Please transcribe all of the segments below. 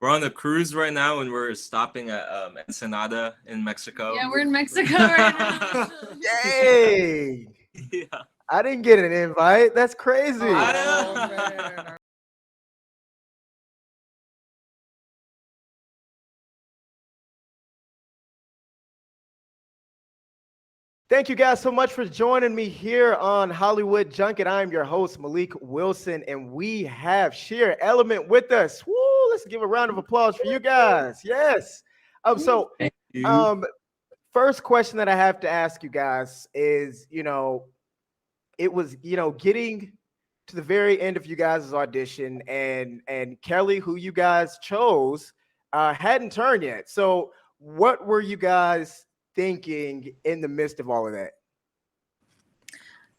we're on a cruise right now, and we're stopping at Ensenada in Mexico. Yeah, we're in Mexico right now. Yay! Yeah. I didn't get an invite. That's crazy. I- Thank you guys so much for joining me here on Hollywood Junket. I'm your host, Malik Wilson, and we have Sheer Element with us. Woo! Let's give a round of applause for you guys. Yes. So, Thank you. first question that I have to ask you guys is, it was, getting to the very end of you guys' audition, and Kelly, who you guys chose, hadn't turned yet. So, what were you guys thinking in the midst of all of that?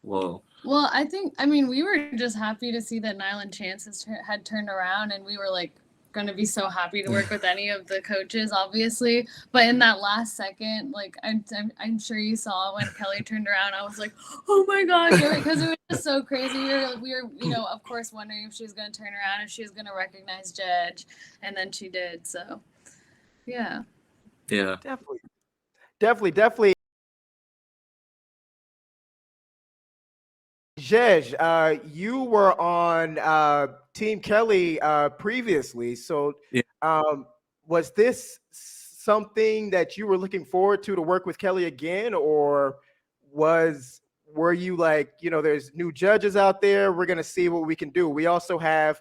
Whoa. Well, I mean, we were just happy to see that Niall and Chance had turned around, and we were like going to be so happy to work with any of the coaches, obviously. But in that last second, like I'm sure you saw when Kelly turned around, I was like, oh my god, because it was just so crazy. We were of course wondering if she was going to turn around, if she was going to recognize JEJ, and then she did. So, yeah. Yeah. Definitely. JEJ, you were on Team Kelly previously. So, Yeah. was this something that you were looking forward to work with Kelly again, or were you like, there's new judges out there, we're gonna see what we can do? We also have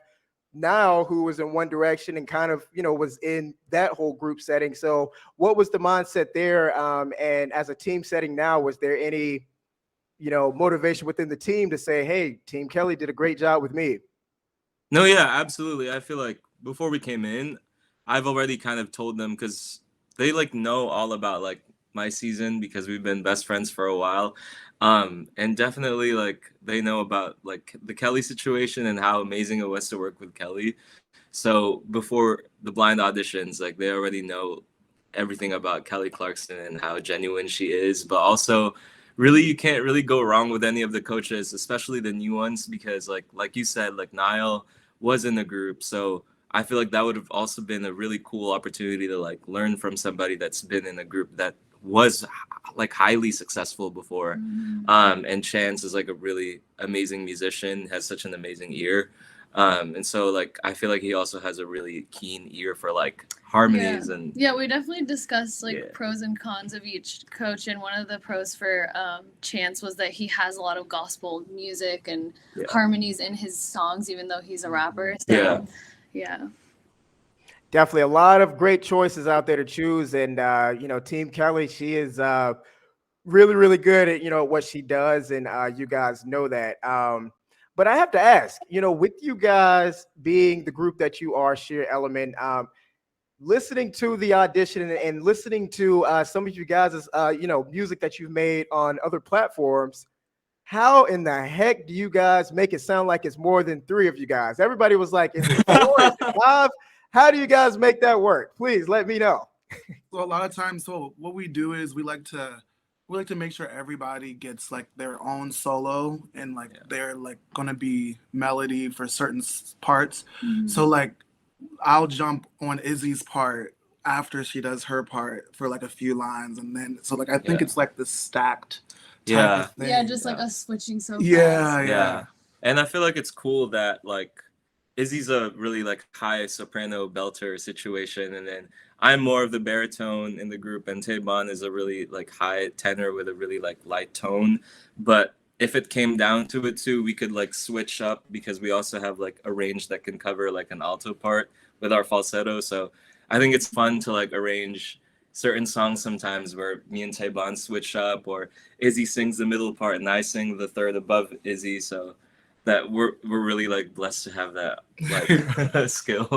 Niall, who was in One Direction and kind of, was in that whole group setting. So, what was the mindset there? And as a team setting now, was there any motivation within the team to say, hey, Team Kelly did a great job with me? No, yeah, absolutely. I feel like before we came in, I've already kind of told them, because they like know all about like my season because we've been best friends for a while. And definitely like they know about like the Kelly situation and how amazing it was to work with Kelly. So before the blind auditions, like they already know everything about Kelly Clarkson and how genuine she is, but also really you can't really go wrong with any of the coaches, especially the new ones, because like you said, like Niall was in the group. So I feel like that would have also been a really cool opportunity to like learn from somebody that's been in a group that was like highly successful before. And Chance is like a really amazing musician, has such an amazing ear. And so like I feel like he also has a really keen ear for like harmonies. And yeah, we definitely discussed like pros and cons of each coach, and one of the pros for Chance was that he has a lot of gospel music and harmonies in his songs, even though he's a rapper. So yeah. Definitely a lot of great choices out there to choose. And Team Kelly, she is really, really good at what she does, and you guys know that. But I have to ask, with you guys being the group that you are, Sheer Element, listening to the audition and listening to some of you guys' music that you've made on other platforms, how in the heck do you guys make it sound like it's more than three of you guys? Everybody was like, is it four? Is it five? How do you guys make that work? Please let me know. So a lot of times, so what we do is we like to make sure everybody gets like their own solo, and like they're like gonna be melody for certain parts. So like I'll jump on Izzy's part after she does her part for like a few lines, and then so like I think it's like the stacked type of thing. Yeah, just like us switching so fast. Yeah. And I feel like it's cool that like Izzy's a really like high soprano belter situation, and then I'm more of the baritone in the group, and Taybon is a really like high tenor with a really like light tone. But if it came down to it too, we could like switch up, because we also have like a range that can cover like an alto part with our falsetto. So I think it's fun to like arrange certain songs sometimes where me and Taybon switch up, or Izzy sings the middle part and I sing the third above Izzy. So that we're really like blessed to have that like skill.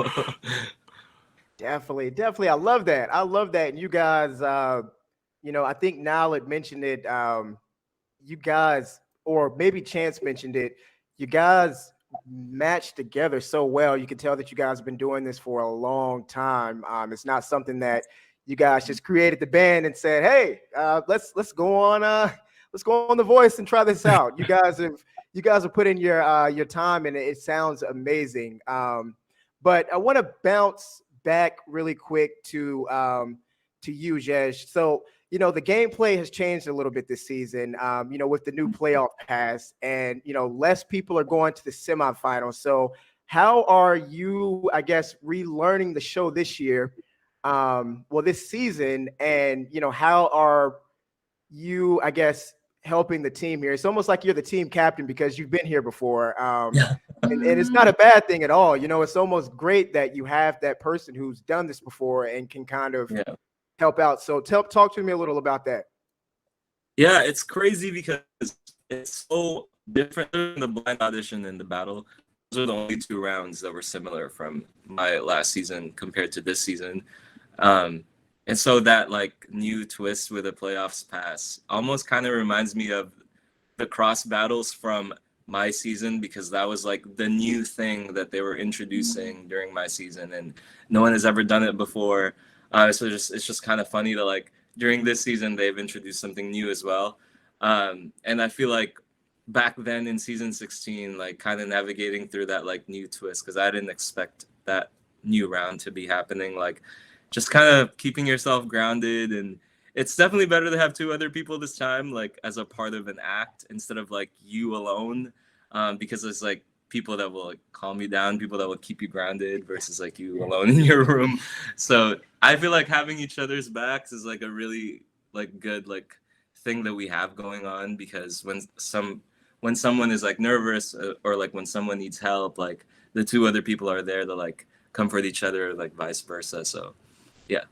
Definitely. I love that. And you guys, I think Niall had mentioned it. You guys, or maybe Chance mentioned it. You guys match together so well. You can tell that you guys have been doing this for a long time. It's not something that you guys just created the band and said, "Hey, let's go on The Voice and try this out." You guys have put in your time, and it sounds amazing. But I want to bounce back really quick to you, JEJ. So, the gameplay has changed a little bit this season, with the new playoff pass, and, less people are going to the semifinals. So how are you, I guess, relearning the show this year, this season, and, how are you, I guess, helping the team here? It's almost like you're the team captain because you've been here before. And it's not a bad thing at all. It's almost great that you have that person who's done this before and can kind of help out. So talk to me a little about that. Yeah, it's crazy because it's so different than the blind audition and the battle. Those are the only 2 rounds that were similar from my last season compared to this season. And so that like new twist with the playoffs pass almost kind of reminds me of the cross battles from my season, because that was like the new thing that they were introducing during my season, and no one has ever done it before. So it's just kind of funny that like during this season they've introduced something new as well. And I feel like back then in season 16, like kind of navigating through that like new twist, because I didn't expect that new round to be happening. Like just kind of keeping yourself grounded, and it's definitely better to have 2 other people this time, like as a part of an act instead of like you alone, because it's like people that will like calm you down, people that will keep you grounded versus like you alone in your room. So I feel like having each other's backs is like a really like good like thing that we have going on, because when someone is like nervous, or like when someone needs help, like the 2 other people are there to like comfort each other, like vice versa. So yeah.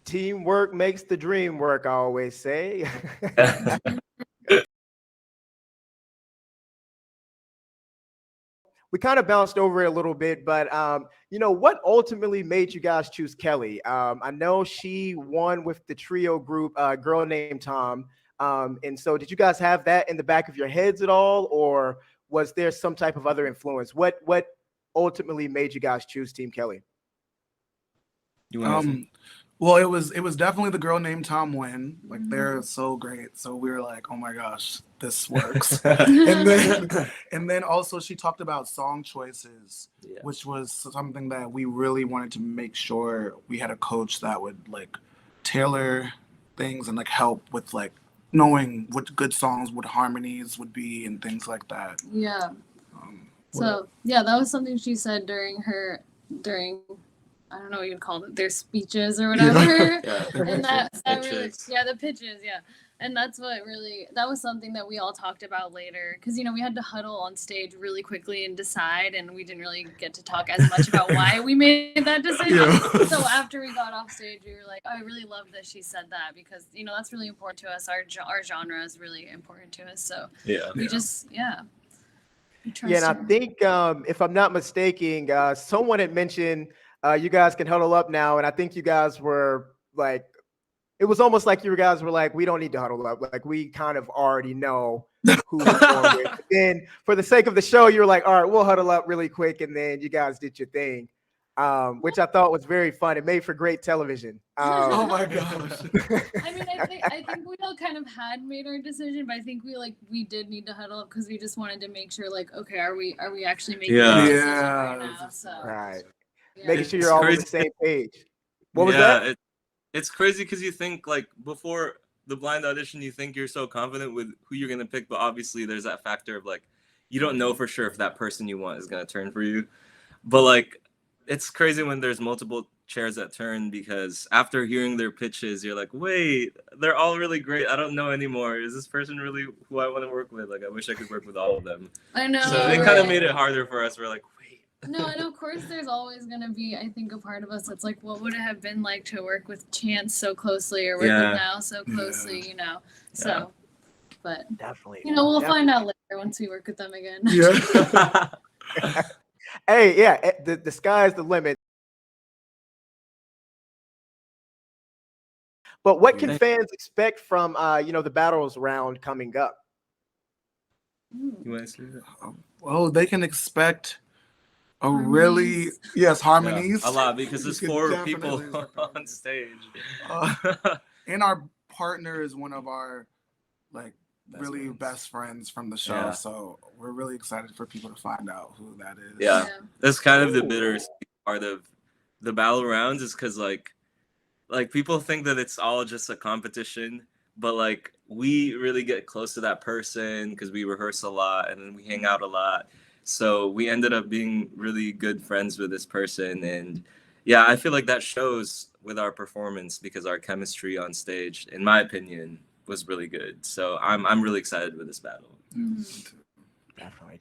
Teamwork makes the dream work, I always say. We kind of bounced over it a little bit, but what ultimately made you guys choose Kelly? I know she won with the trio group, Girl Named Tom. And so did you guys have that in the back of your heads at all, or was there some type of other influence? What ultimately made you guys choose Team Kelly? You want Well, it was definitely the Girl Named Tom win. Like they're so great. So we were like, oh my gosh, this works. and then also she talked about song choices, which was something that we really wanted to make sure we had a coach that would like tailor things and like help with like knowing what good songs, what harmonies would be, and things like that. Yeah. So yeah, that was something she said during I don't know what you'd call it, their speeches or whatever. And that really, the pitches, and that's what really, that was something that we all talked about later, because we had to huddle on stage really quickly and decide, and we didn't really get to talk as much about why we made that decision. So after we got off stage, we were like, oh, I really love that she said that, because that's really important to us. Our genre is really important to us. So we just and I think if I'm not mistaken, someone had mentioned you guys can huddle up now, and I think you guys were like, it was almost like you guys were like, we don't need to huddle up, like we kind of already know who we're going with. Then for the sake of the show, you were like, all right, we'll huddle up really quick, and then you guys did your thing, which I thought was very fun. It made for great television. Oh my gosh. I mean, I think we all kind of had made our decision, but I think we did need to huddle up because we just wanted to make sure, like, okay, are we actually making a decision right now? So making sure you're all on the same page. What was that? It's crazy because you think like before the blind audition, you think you're so confident with who you're gonna pick, but obviously there's that factor of like you don't know for sure if that person you want is gonna turn for you. But like it's crazy when there's multiple chairs that turn, because after hearing their pitches, you're like, wait, they're all really great. I don't know anymore. Is this person really who I want to work with? Like I wish I could work with all of them. I know. So it kind of made it harder for us. We're like, no, and of course there's always going to be, I think, a part of us that's like, what would it have been like to work with Chance so closely, or work with Niall so closely, So, but definitely, we'll find out later once we work with them again. Hey, the sky's the limit. But what can fans expect from the battles round coming up? You want to say that? Well, they can expect harmonies. A lot, because there's 4 people on stage. And our partner is one of our best friends from the show, so we're really excited for people to find out who that is. That's kind of the bittersweet part of the battle rounds is because like people think that it's all just a competition, but like we really get close to that person because we rehearse a lot and then we hang out a lot. So we ended up being really good friends with this person, and yeah, I feel like that shows with our performance because our chemistry on stage, in my opinion, was really good. So I'm really excited with this battle.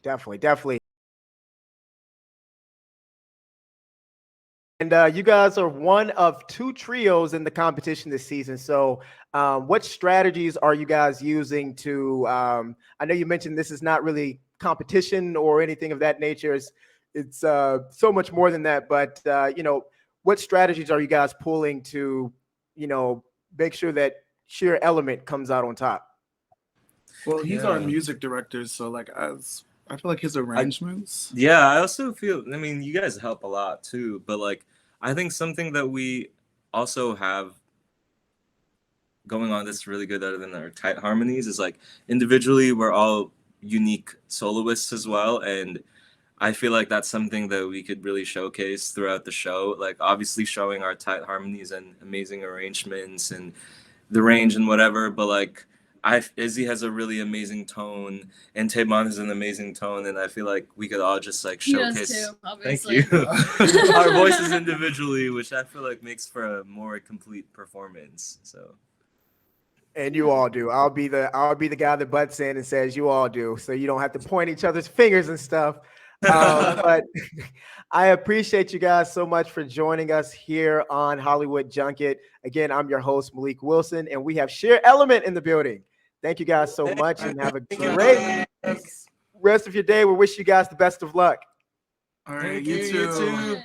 Definitely. And you guys are one of 2 trios in the competition this season. So what strategies are you guys using to, I know you mentioned this is not really competition or anything of that nature. It's so much more than that. But, what strategies are you guys pulling to, make sure that sheer element comes out on top? Well, he's our Yeah. music director, so like I feel like his arrangements. Yeah, I also feel, I mean, you guys help a lot too, but like I think something that we also have going on that's really good other than our tight harmonies is like individually we're all unique soloists as well, and I feel like that's something that we could really showcase throughout the show, like obviously showing our tight harmonies and amazing arrangements and the range and whatever, but like Izzy has a really amazing tone and Tavon has an amazing tone, and I feel like we could all just like He does showcase. too, Thank obviously. you. Our voices individually, which I feel like makes for a more complete performance. So And you all do. I'll be the guy that butts in and says you all do, so you don't have to point each other's fingers and stuff. But I appreciate you guys so much for joining us here on Hollywood Junket. Again, I'm your host, Malik Wilson, and we have Sheer Element in the building. Thank you guys so much, and have a great rest of your day. We wish you guys the best of luck. All right, Thank you you, you too. too.